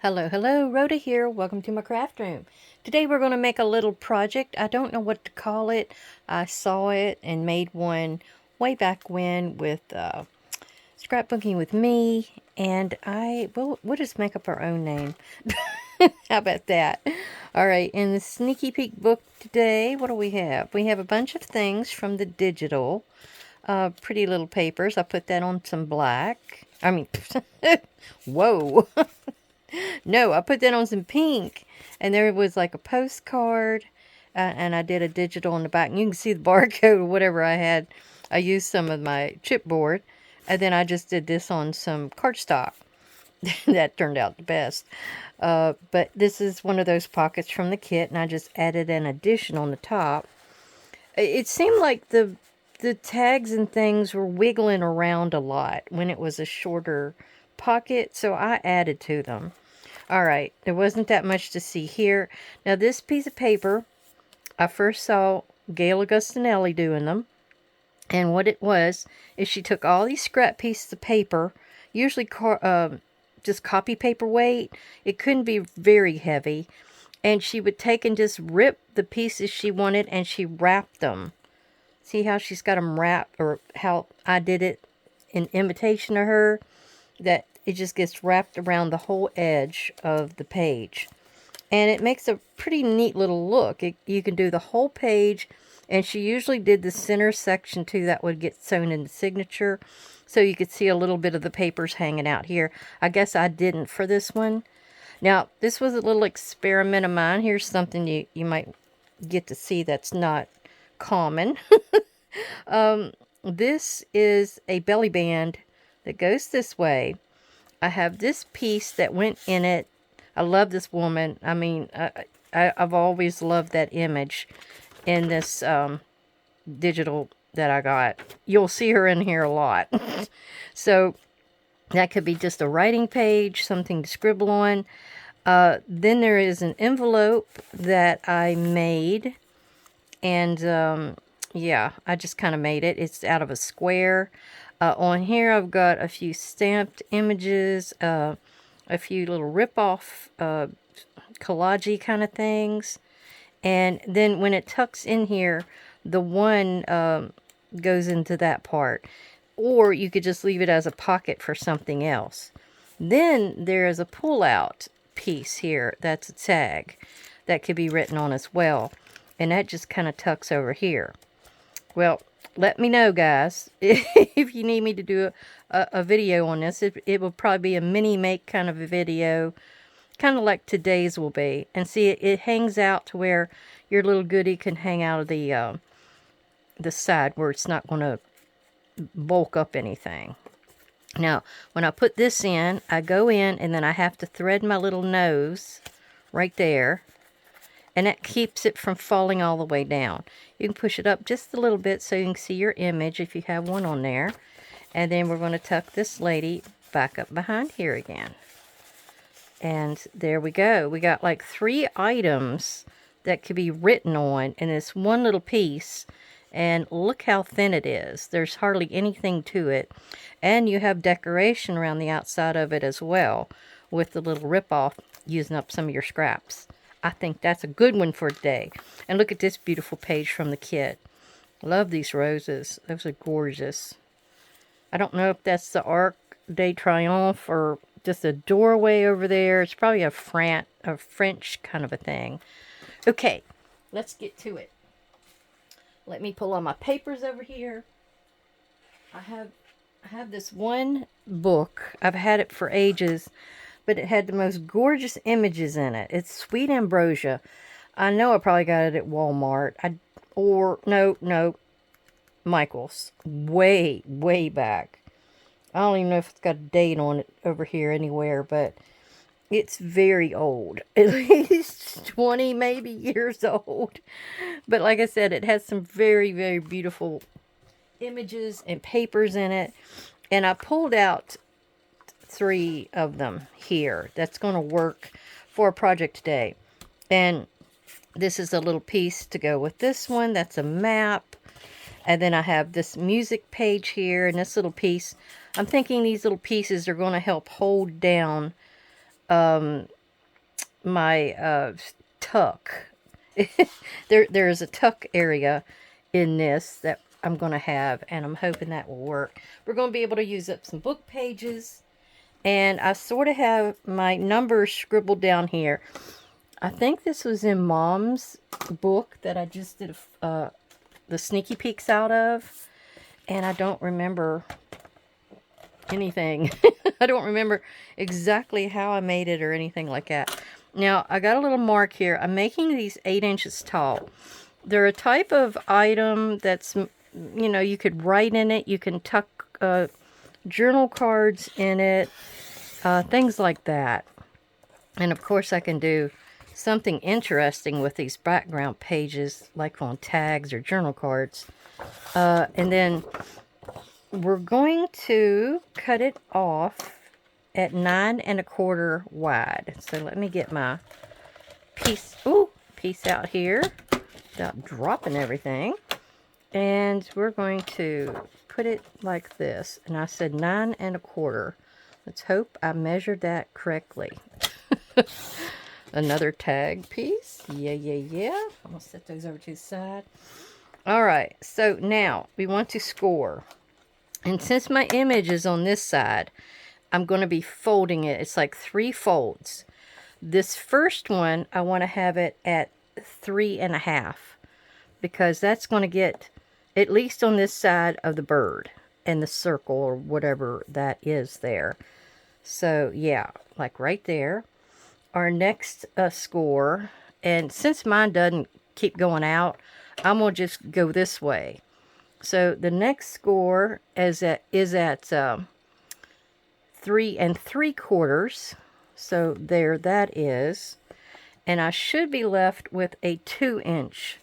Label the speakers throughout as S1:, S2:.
S1: Hello, hello, Rhoda here. Welcome to my craft room. Today we're going to make a little project. I don't know what to call it. I saw it and made one way back when with scrapbooking with me, and we'll just make up our own name. How about that? All right, in the sneaky peek book today, what do we have? We have a bunch of things from the digital. Pretty little papers. I put that on some black. Whoa. No, I put that on some pink, and there was like a postcard, and I did a digital on the back. And you can see the barcode or whatever I had. I used some of my chipboard, and then I just did this on some cardstock. That turned out the best. But this is one of those pockets from the kit, and I just added an addition on the top. It seemed like the tags and things were wiggling around a lot when it was a shorter pocket, so I added to them. All right, there wasn't that much to see here. Now, this piece of paper, I first saw Gail Augustinelli doing them. And what it was is she took all these scrap pieces of paper, usually just copy paper weight. It couldn't be very heavy. And she would take and just rip the pieces she wanted, and she wrapped them. See how she's got them wrapped, or how I did it in imitation of her? That it just gets wrapped around the whole edge of the page. And it makes a pretty neat little look. You can do the whole page, and she usually did the center section too. That would get sewn in the signature. So you could see a little bit of the papers hanging out here. I guess I didn't for this one. Now, this was a little experiment of mine. Here's something you might get to see that's not common. This is a belly band that goes this way. I have this piece that went in it. I love this woman. I mean, I've always loved that image in this digital that I got. You'll see her in here a lot. So that could be just a writing page, something to scribble on. Then there is an envelope that I made. And yeah, I just kind of made it. It's out of a square. On here, I've got a few stamped images, a few little rip-off collage kind of things. And then when it tucks in here, the one goes into that part. Or you could just leave it as a pocket for something else. Then there is a pull-out piece here. That's a tag that could be written on as well. And that just kind of tucks over here. Well, let me know, guys, if you need me to do a video on this. It will probably be a mini make kind of a video, kind of like today's will be. And see, it hangs out to where your little goodie can hang out of the side where it's not going to bulk up anything. Now, when I put this in, I go in and then I have to thread my little nose right there. And that keeps it from falling all the way down. You can push it up just a little bit so you can see your image if you have one on there. And then we're going to tuck this lady back up behind here again. And there we go. We got like 3 items that could be written on in this one little piece. And look how thin it is. There's hardly anything to it. And you have decoration around the outside of it as well, with the little rip-off using up some of your scraps. I think that's a good one for today. And look at this beautiful page from the kit. Love these roses. Those are gorgeous. I don't know if that's the Arc de Triomphe or just a doorway over there. It's probably a French kind of a thing. Okay, let's get to it. Let me pull all my papers over here. I have this one book. I've had it for ages. But it had the most gorgeous images in it. It's Sweet Ambrosia. I know I probably got it at Walmart. No, Michael's. Way, way back. I don't even know if it's got a date on it over here anywhere, but it's very old. At least 20 maybe years old. But like I said, it has some very, very beautiful images and papers in it. And I pulled out 3 of them here. That's going to work for a project today. And this is a little piece to go with this one. That's a map. And then I have this music page here and this little piece. I'm thinking these little pieces are going to help hold down my tuck. There's a tuck area in this that I'm going to have, and I'm hoping that will work. We're going to be able to use up some book pages, and I sort of have my numbers scribbled down here. I think this was in Mom's book that I just did the sneaky peeks out of, and I don't remember anything. I don't remember exactly how I made it or anything like that. Now, I got a little mark here. I'm making these 8 inches tall. They're a type of item that's, you know, you could write in it. You can tuck journal cards in it, things like that. And of course, I can do something interesting with these background pages, like on tags or journal cards. And then we're going to cut it off at 9 1/4 wide. So let me get my piece out here without dropping everything. And we're going to put it like this. And I said 9 1/4. Let's hope I measured that correctly. Another tag piece. Yeah. I'm going to set those over to the side. All right. So now we want to score. And since my image is on this side, I'm going to be folding it. It's like 3 folds. This first one, I want to have it at 3 1/2. Because that's going to get at least on this side of the bird and the circle or whatever that is there. So yeah, like right there. Our next score, and since mine doesn't keep going out, I'm going to just go this way. So the next score is at 3 3/4. So there that is. And I should be left with a 2-inch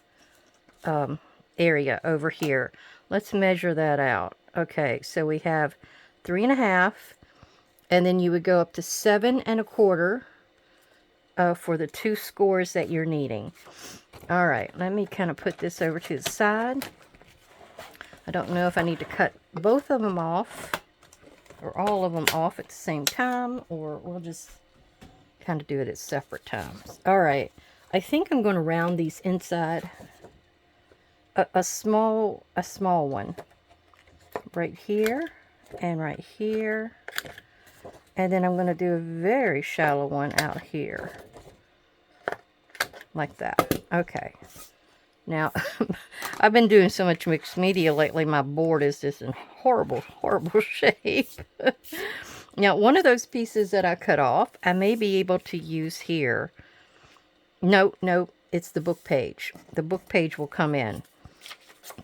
S1: area over here. Let's measure that out. Okay, so we have 3 1/2, and then you would go up to 7 1/4 for the 2 scores that you're needing. All right, let me kind of put this over to the side. I don't know if I need to cut both of them off or all of them off at the same time, or we'll just kind of do it at separate times. All right, I think I'm going to round these inside. A small one right here and right here, and then I'm going to do a very shallow one out here like that. Okay, now I've been doing so much mixed media lately, my board is just in horrible shape. Now, one of those pieces that I cut off, I may be able to use here. No, it's the book page. The book page will come in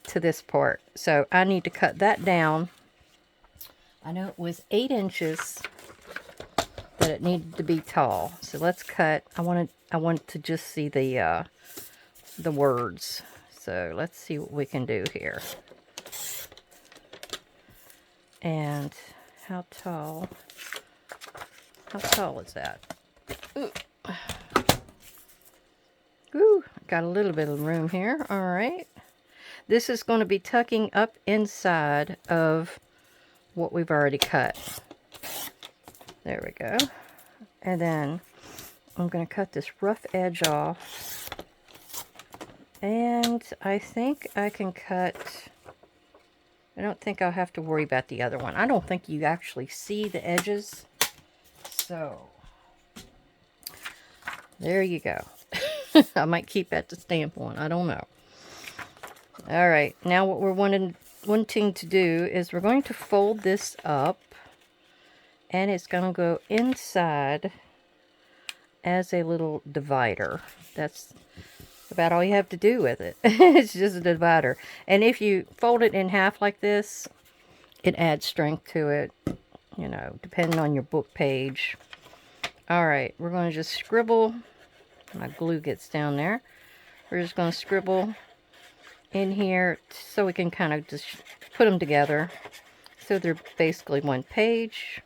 S1: to this part. So I need to cut that down. I know it was 8 inches that it needed to be tall. So let's cut. I want to just see the words. So let's see what we can do here. And how tall is that? Ooh, got a little bit of room here. All right. This is going to be tucking up inside of what we've already cut. There we go. And then I'm going to cut this rough edge off. And I think I can cut... I don't think I'll have to worry about the other one. I don't think you actually see the edges. So, there you go. I might keep that to stamp on. I don't know. All right, now what we're wanting to do is we're going to fold this up, and it's going to go inside as a little divider. That's about all you have to do with it. It's just a divider. And if you fold it in half like this, it adds strength to it, you know, depending on your book page. All right, we're going to just scribble. My glue gets down there. We're just going to scribble in here so we can kind of just put them together so they're basically one page.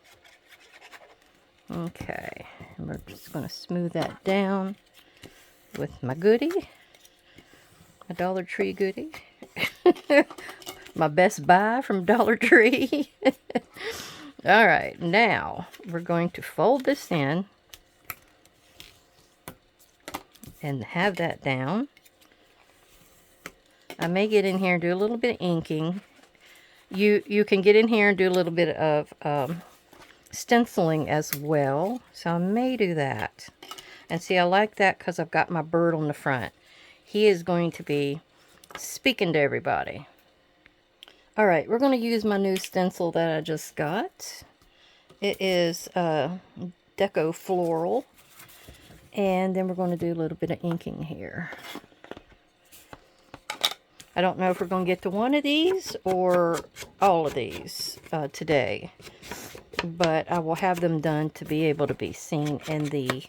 S1: Okay, and we're just going to smooth that down with my goodie, my Dollar Tree goodie, my Best Buy from Dollar Tree. All right, now we're going to fold this in and have that down. I may get in here and do a little bit of inking. You can get in here and do a little bit of stenciling as well. So I may do that. And see, I like that because I've got my bird on the front. He is going to be speaking to everybody. Alright, we're going to use my new stencil that I just got. It is Deco Floral. And then we're going to do a little bit of inking here. I don't know if we're going to get to one of these or all of these today. But I will have them done to be able to be seen in the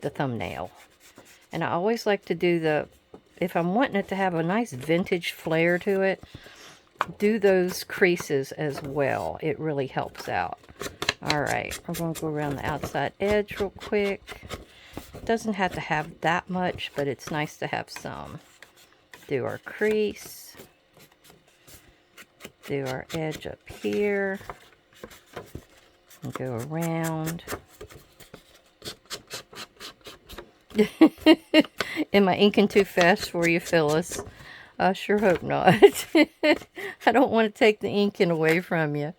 S1: thumbnail. And I always like to do if I'm wanting it to have a nice vintage flair to it, do those creases as well. It really helps out. Alright, we're going to go around the outside edge real quick. It doesn't have to have that much, but it's nice to have some. Do our crease. Do our edge up here. And go around. Am I inking too fast for you, Phyllis? I sure hope not. I don't want to take the inking away from you.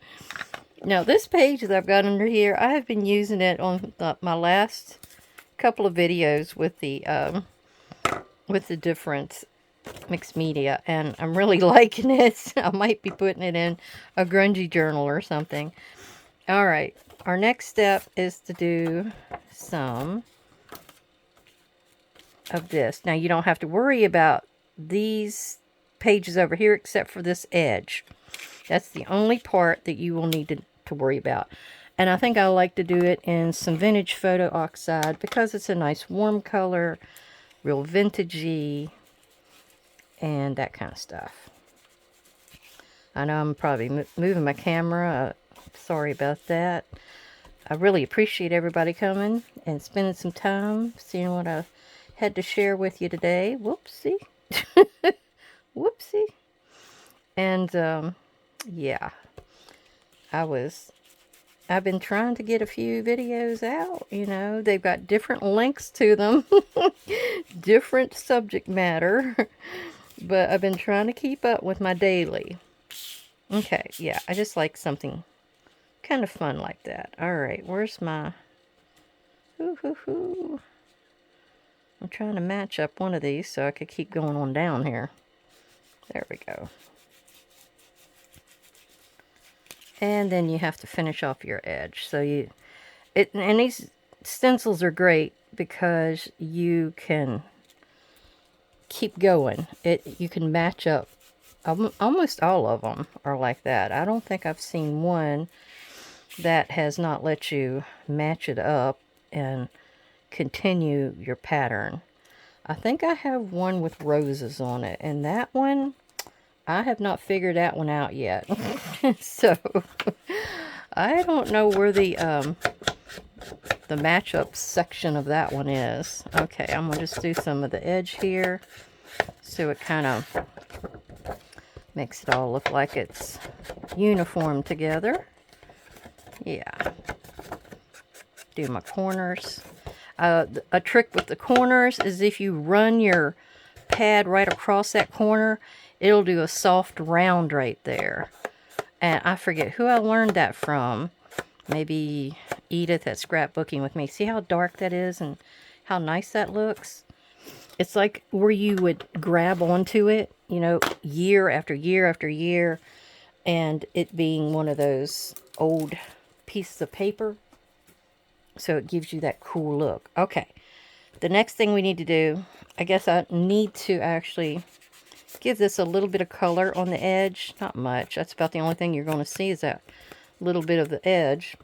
S1: Now, this page that I've got under here, I have been using it on my last couple of videos with the different mixed media, and I'm really liking it. I might be putting it in a grungy journal or something. All right, our next step is to do some of this. Now, you don't have to worry about these pages over here except for this edge. That's the only part that you will need to worry about. And I think I like to do it in some vintage photo oxide because it's a nice warm color, real vintagey, and that kind of stuff. I know I'm probably moving my camera. Sorry about that. I really appreciate everybody coming and spending some time seeing what I had to share with you today. Whoopsie. Whoopsie. And yeah, I've been trying to get a few videos out, you know. They've got different links to them, different subject matter, but I've been trying to keep up with my daily. Okay, yeah, I just like something kind of fun like that. All right, where's my... I'm trying to match up one of these so I could keep going on down here. There we go. And then you have to finish off your edge. So and these stencils are great because you can keep going. You can match up. Almost all of them are like that. I don't think I've seen one that has not let you match it up and continue your pattern. I think I have one with roses on it, and that one, I have not figured that one out yet. So I don't know where the matchup section of that one is. Okay, I'm gonna just do some of the edge here so it kind of makes it all look like it's uniform together. Yeah. Do my corners. A trick with the corners is if you run your pad right across that corner, it'll do a soft round right there. And I forget who I learned that from. Maybe Edith at Scrapbooking with me. See how dark that is and how nice that looks? It's like where you would grab onto it, you know, year after year after year, and it being one of those old pieces of paper. So it gives you that cool look. Okay, the next thing we need to do, I guess I need to actually give this a little bit of color on the edge. Not much. That's about the only thing you're going to see is that little bit of the edge.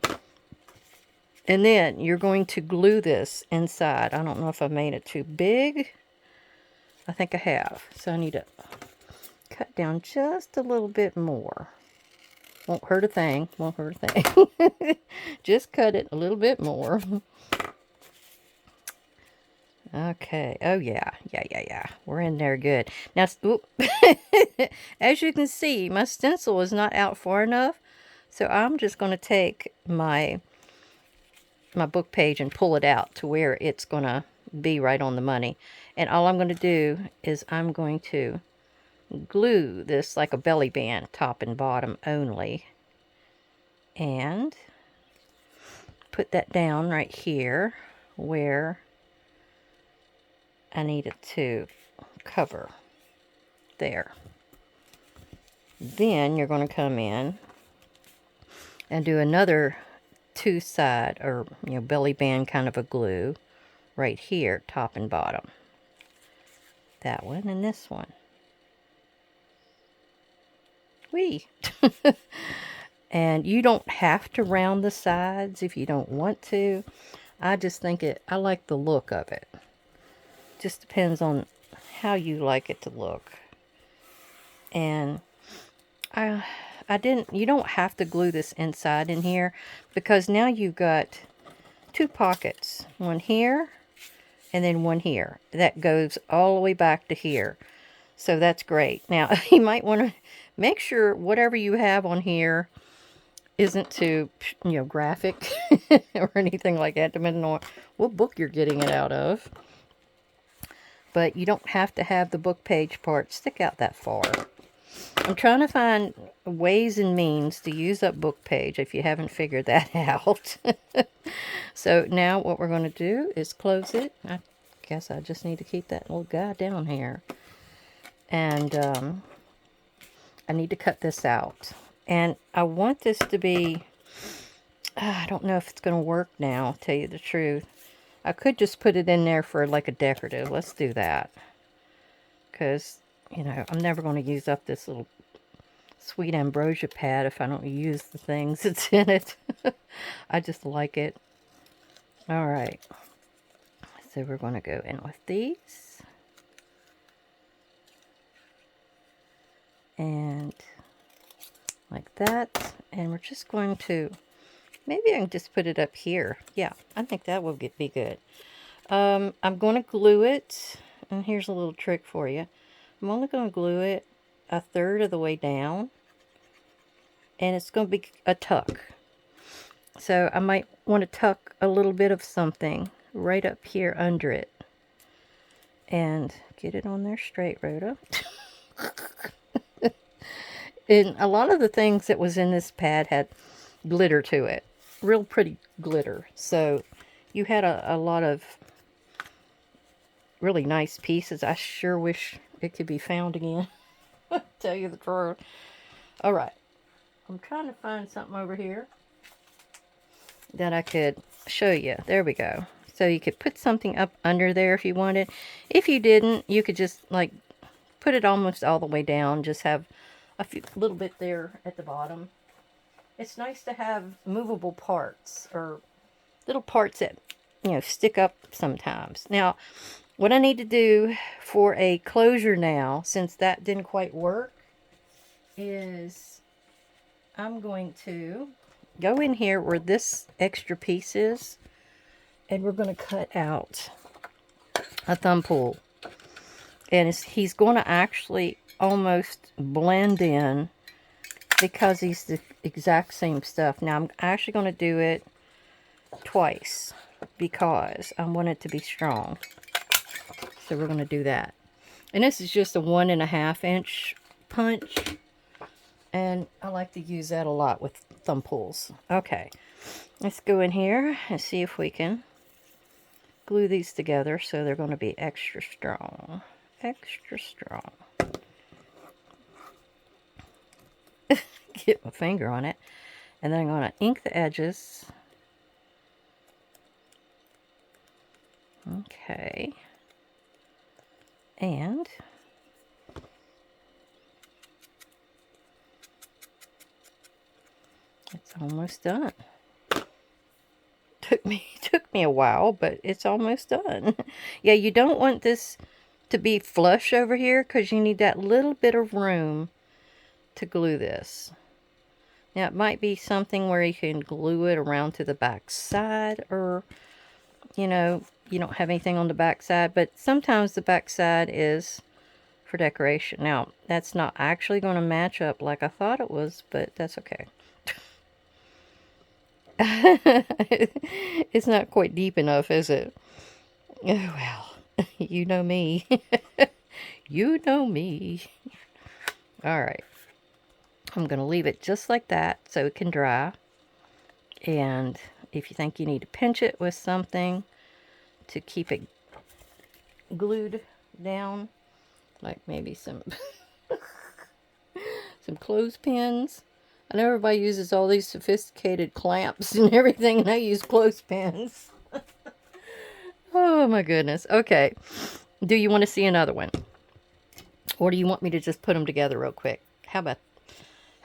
S1: And then you're going to glue this inside. I don't know if I made it too big. I think I have. So I need to cut down just a little bit more. Won't hurt a thing. Won't hurt a thing. Just cut it a little bit more. Okay. Oh, yeah. Yeah. We're in there good. Now, as you can see, my stencil is not out far enough. So I'm just going to take my my book page and pull it out to where it's going to be right on the money. And all I'm going to do is I'm going to glue this like a belly band, top and bottom only. And put that down right here where I need it to cover. There. Then you're going to come in and do another two-side or belly band kind of a glue right here, top and bottom. That one and this one. Whee! And you don't have to round the sides if you don't want to. I just think I like the look of it. Just depends on how you like it to look. And you don't have to glue this inside in here, because now you've got two pockets. One here and then one here. That goes all the way back to here. So that's great. Now, you might want to make sure whatever you have on here isn't too, graphic or anything like that, depending on what book you're getting it out of. But you don't have to have the book page part stick out that far. I'm trying to find ways and means to use up book page if you haven't figured that out. So now what we're going to do is close it. I guess I just need to keep that little guy down here. And I need to cut this out. And I want this to be, I don't know if it's going to work now, to tell you the truth. I could just put it in there for like a decorative. Let's do that. Because, I'm never going to use up this little sweet ambrosia pad if I don't use the things that's in it. I just like it. All right. So we're going to go in with these. And like that. And we're just going to, maybe I can just put it up here. Yeah, I think that will be good. I'm going to glue it. And here's a little trick for you. I'm only going to glue it a third of the way down. And it's going to be a tuck. So I might want to tuck a little bit of something right up here under it. And get it on there straight, Rhoda. And a lot of the things that was in this pad had glitter to it. Real pretty glitter. So you had a lot of really nice pieces. I sure wish it could be found again. Tell you the truth. All right. I'm trying to find something over here that I could show you. There we go. So you could put something up under there if you wanted. If you didn't, you could just like put it almost all the way down. Just have a little bit there at the bottom. It's nice to have movable parts or little parts that, stick up sometimes. Now, what I need to do for a closure now, since that didn't quite work, is I'm going to go in here where this extra piece is, and we're going to cut out a thumb pull. And he's going to actually almost blend in because he's the exact same stuff. Now, I'm actually going to do it twice because I want it to be strong. So we're going to do that. And this is just a 1.5 inch punch. And I like to use that a lot with thumb pulls. Okay, let's go in here and see if we can glue these together so they're going to be extra strong. Extra strong. Get my finger on it. And then I'm going to ink the edges. Okay. And it's almost done. Took me a while, but it's almost done. Yeah, you don't want this to be flush over here because you need that little bit of room to glue this. Now, it might be something where you can glue it around to the back side, or, you don't have anything on the back side, but sometimes the back side is for decoration. Now, that's not actually going to match up like I thought it was, but that's okay. It's not quite deep enough, is it? Oh, well, you know me. You know me. All right. I'm going to leave it just like that so it can dry. And if you think you need to pinch it with something to keep it glued down, like maybe some some clothespins. I know everybody uses all these sophisticated clamps and everything, and I use clothespins. Oh my goodness. Okay. Do you want to see another one? Or do you want me to just put them together real quick? How about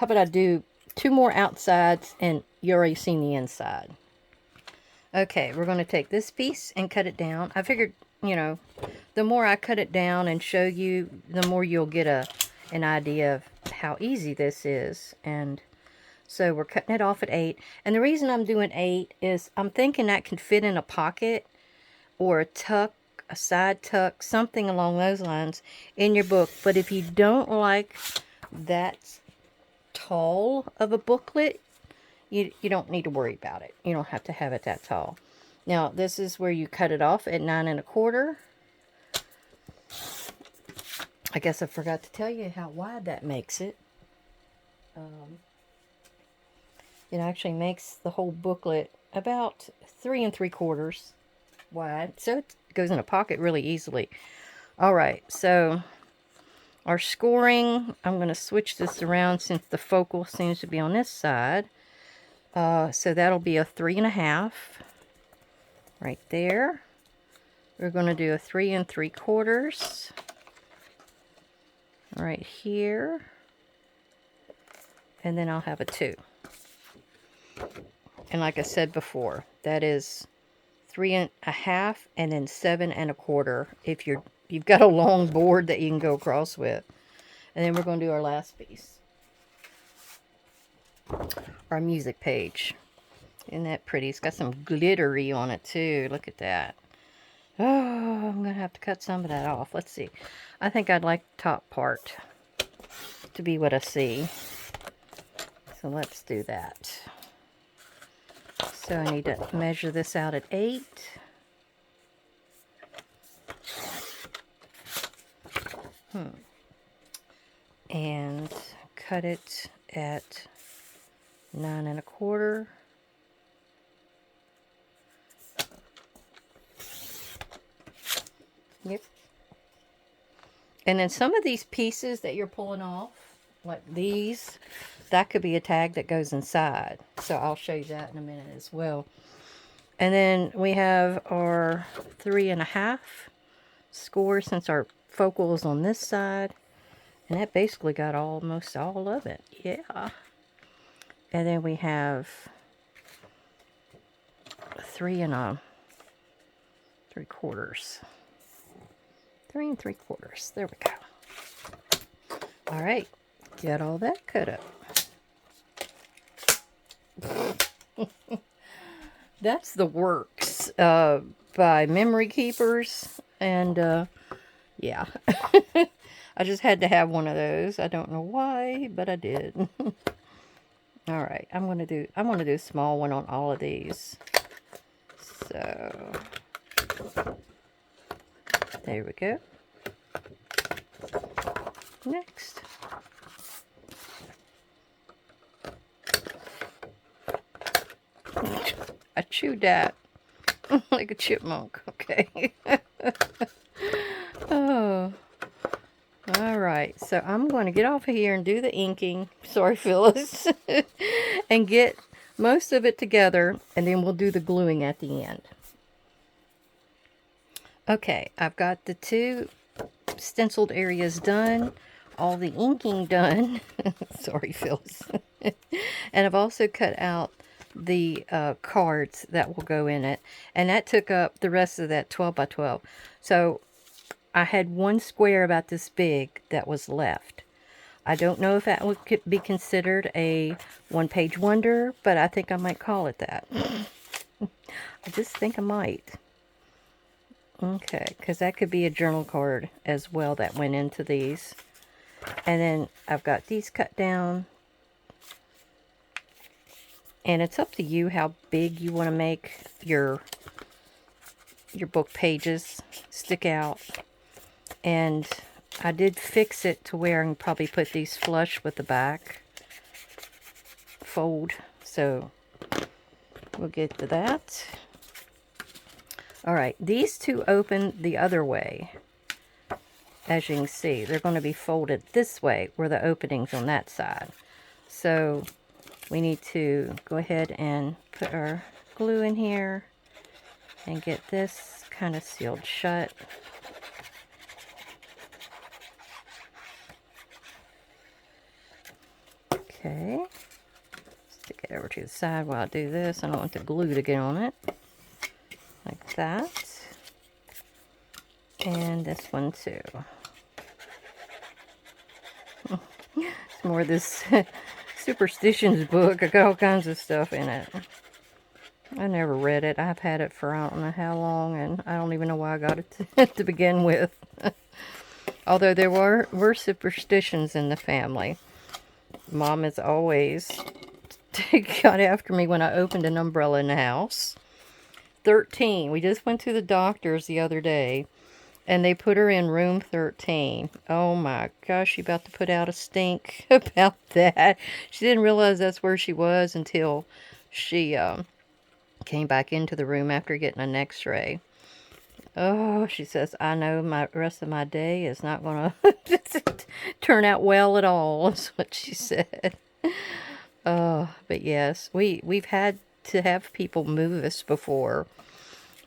S1: I do 2 more outsides and you already seen the inside. Okay, we're going to take this piece and cut it down. I figured, you know, the more I cut it down and show you, the more you'll get an idea of how easy this is. And so we're cutting it off at 8. And the reason I'm doing 8 is I'm thinking that can fit in a pocket or a tuck, a side tuck, something along those lines in your book. But if you don't like that tall of a booklet, you don't need to worry about it. You don't have to have it that tall. Now, this is where you cut it off at 9 1/4. I guess I forgot to tell you how wide that makes it. It actually makes the whole booklet about 3 3/4 wide. So it goes in a pocket really easily. All right, so our scoring, I'm going to switch this around since the focal seems to be on this side. So that'll be a 3 1/2 right there. We're going to do a 3 3/4 right here. And then I'll have a 2. And like I said before, that is 3 1/2 and then 7 1/4 if you've got a long board that you can go across with. And then we're going to do our last piece. Our music page. Isn't that pretty? It's got some glittery on it too. Look at that. Oh, I'm going to have to cut some of that off. Let's see. I think I'd like the top part to be what I see. So let's do that. So I need to measure this out at 8. And cut it at 9 1/4. Yep. And then some of these pieces that you're pulling off, like these, that could be a tag that goes inside. So I'll show you that in a minute as well. And then we have our 3 1/2 score since our focal is on this side. And that basically got almost all of it. Yeah. And then we have 3 3/4. 3 3/4. There we go. All right. Get all that cut up. That's the Works by Memory Keepers. And yeah. I just had to have one of those. I don't know why, but I did. All right, I'm gonna do a small one on all of these. So there we go. Next. I chewed that like a chipmunk. Okay. Oh. All right, so I'm going to get off of here and do the inking. Sorry, Phyllis. And get most of it together, and then we'll do the gluing at the end. Okay, I've got the 2 stenciled areas done, all the inking done. Sorry, Phyllis. And I've also cut out the cards that will go in it, and that took up the rest of that 12 by 12. So I had one square about this big that was left. I don't know if that would be considered a one-page wonder, but I think I might call it that. I just think I might. Okay, because that could be a journal card as well that went into these. And then I've got these cut down. And it's up to you how big you want to make your book pages stick out. And I did fix it to where I can probably put these flush with the back fold. So we'll get to that. Alright, these two open the other way. As you can see, they're going to be folded this way where the opening's on that side. So we need to go ahead and put our glue in here and get this kind of sealed shut. Okay. Stick it over to the side while I do this. I don't want the glue to get on it. Like that. And this one too. It's more this superstitions book. I got all kinds of stuff in it. I never read it. I've had it for I don't know how long, and I don't even know why I got it to begin with. Although there were superstitions in the family. Mom has always got after me when I opened an umbrella in the house. 13. We just went to the doctor's the other day, and they put her in room 13. Oh my gosh, she about to put out a stink about that. She didn't realize that's where she was until she came back into the room after getting an x-ray. Oh, she says, I know my rest of my day is not going to turn out well at all, is what she said. But yes, we've had to have people move us before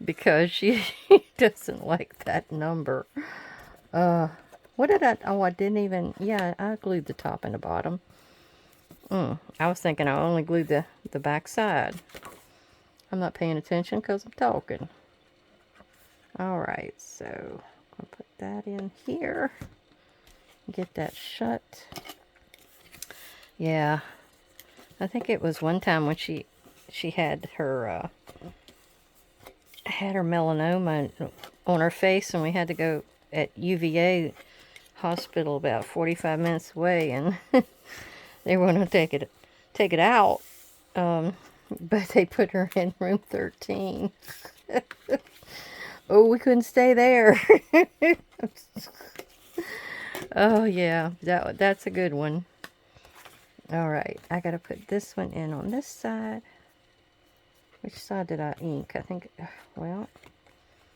S1: because she doesn't like that number. What did I didn't even, yeah, I glued the top and the bottom. I was thinking I only glued the back side. I'm not paying attention because I'm talking. Alright, so I'll put that in here. Get that shut. Yeah, I think it was one time when she had her melanoma on her face, and we had to go at UVA hospital about 45 minutes away, and they were going to take it out, but they put her in room 13. Oh, we couldn't stay there. Oh yeah, that's a good one. All right, I gotta put this one in on this side. Which side did I ink? I think, well,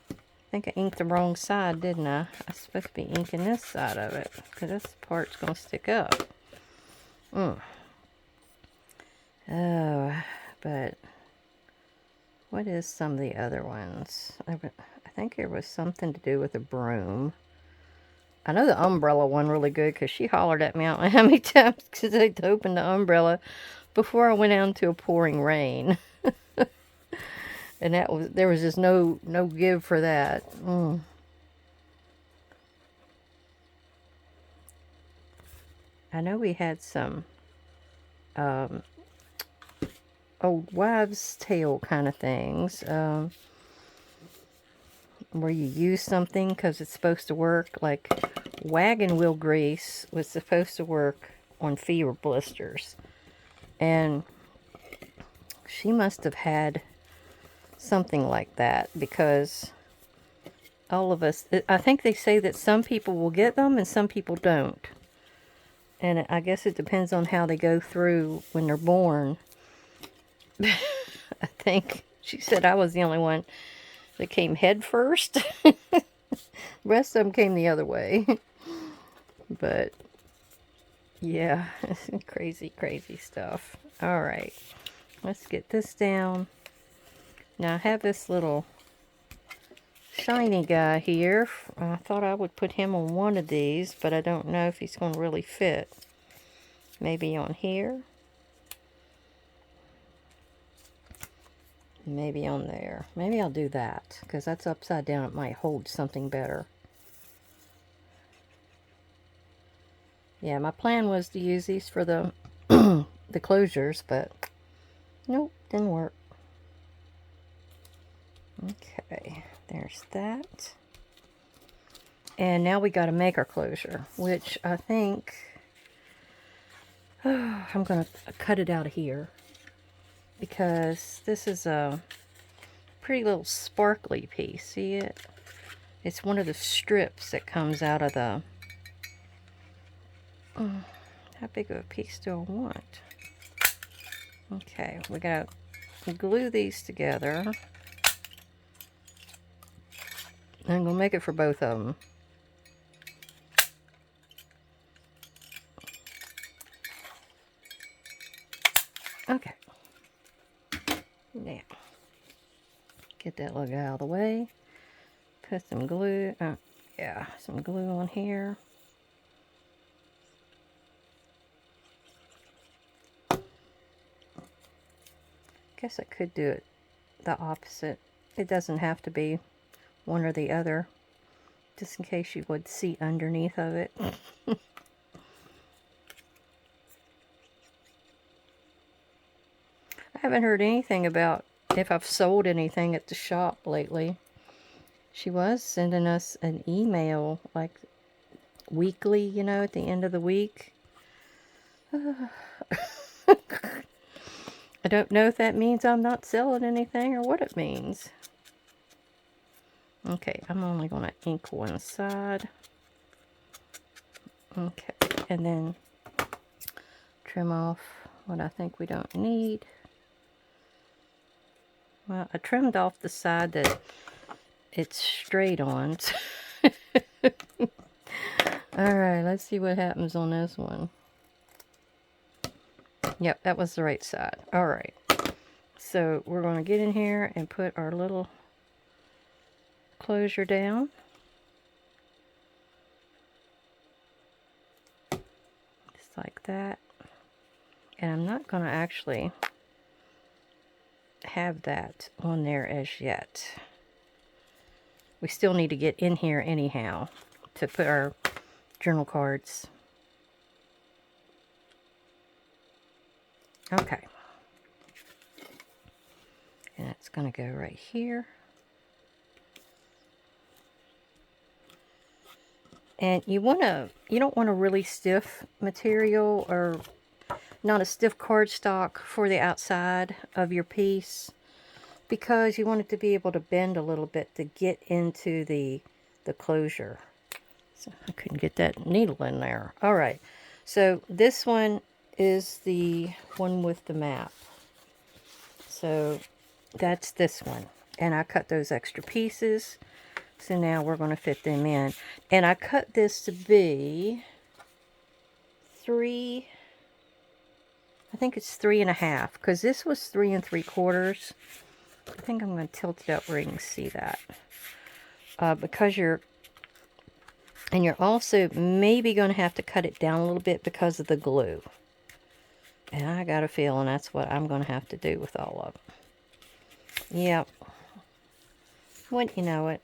S1: I think I inked the wrong side, didn't I? I'm supposed to be inking this side of it, because this part's gonna stick up. Oh, but what is some of the other ones? I think there was something to do with a broom. I know the umbrella one really good because she hollered at me, I don't know how many times, because I opened the umbrella before I went out into a pouring rain. And there was just no give for that. I know we had some old wives' tale kind of things. Where you use something because it's supposed to work. Like wagon wheel grease was supposed to work on fever blisters. And she must have had something like that, because all of us, I think they say that some people will get them and some people don't. And I guess it depends on how they go through when they're born. I think she said I was the only one that came head first. The rest of them came the other way. But yeah, crazy stuff. All right, let's get this down. Now I have this little shiny guy here. I thought I would put him on one of these, but I don't know if he's going to really fit. Maybe on here. Maybe on there. Maybe I'll do that, because that's upside down. It might hold something better. Yeah, my plan was to use these for the the closures, but nope, didn't work. Okay, there's that. And now we got to make our closure, which I think I'm going to cut it out of here. because this is a pretty little sparkly piece. See it? It's one of the strips that comes out of the... how big of a piece do I want? Okay, we gotta glue these together. I'm gonna make it for both of them. Okay. Now, get that little guy out of the way. Put some glue, yeah, some glue on here. Guess I could do it the opposite. It doesn't have to be one or the other, just in case you would see underneath of it. I haven't heard anything about if I've sold anything at the shop lately. She was sending us an email, like, weekly, you know, at the end of the week. I don't know if that means I'm not selling anything or what it means. Okay, I'm only going to ink one side. Okay, and then trim off what I think we don't need. Well, I trimmed off the side that it's straight on. Alright, let's see what happens on this one. Yep, that was the right side. Alright. So we're going to get in here and put our little closure down. Just like that. And I'm not going to actually have that on there as yet. We still need to get in here anyhow to put our journal cards. Okay. And that's going to go right here. And you don't want a really stiff material, or not a stiff cardstock for the outside of your piece, because you want it to be able to bend a little bit to get into the closure. So I couldn't get that needle in there. All right, so this one is the one with the map. So that's this one. And I cut those extra pieces. So now we're going to fit them in. And I cut this to be 3, I think it's 3.5, because this was 3 3/4. I think I'm going to tilt it up where you can see that. Because you're also maybe going to have to cut it down a little bit because of the glue. And I got a feeling that's what I'm going to have to do with all of them. Yep. Wouldn't you know it?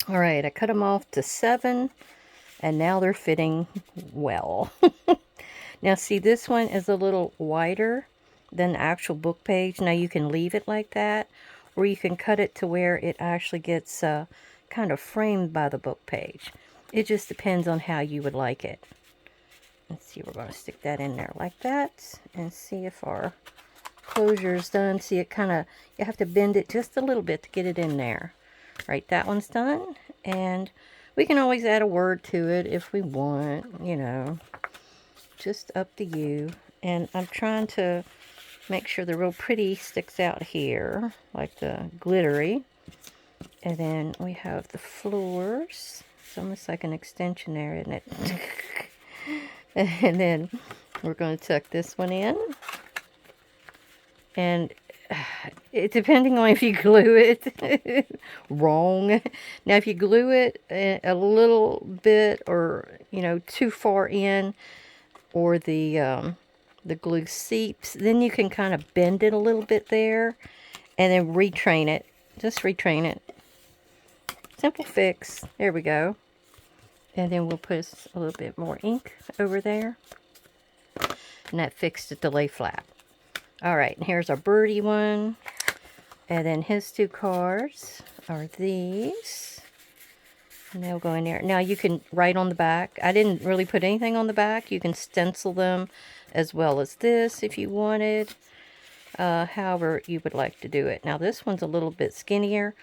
S1: All right, I cut them off to 7, and now they're fitting well. Now, see, this one is a little wider than the actual book page. Now, you can leave it like that, or you can cut it to where it actually gets kind of framed by the book page. It just depends on how you would like it. Let's see, we're going to stick that in there like that, and see if our closure is done. See, it kind of, you have to bend it just a little bit to get it in there. Right, that one's done, and we can always add a word to it if we want, you know, just up to you. And I'm trying to make sure the real pretty sticks out here, like the glittery. And then we have the floors. It's almost like an extension there, isn't it? And then we're going to tuck this one in. And it, depending on if you glue it wrong. Now, if you glue it a little bit, or, you know, too far in, or the glue seeps, then you can kind of bend it a little bit there, and then retrain it. Just retrain it. Simple fix. There we go. And then we'll put a little bit more ink over there. And that fixed it to lay flat. Alright, and here's our birdie one. And then his 2 cards are these. And they'll go in there. Now you can write on the back. I didn't really put anything on the back. You can stencil them as well as this if you wanted. However you would like to do it. Now this one's a little bit skinnier.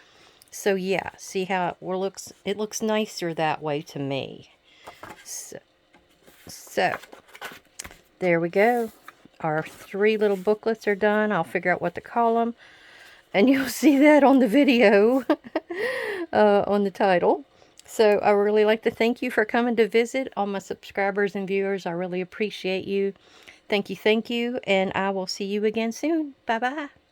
S1: So yeah, see how it looks? It looks nicer that way to me. So there we go. Our 3 little booklets are done. I'll figure out what to call them. And you'll see that on the video, on the title. So I really like to thank you for coming to visit, all my subscribers and viewers. I really appreciate you. Thank you, and I will see you again soon. Bye-bye.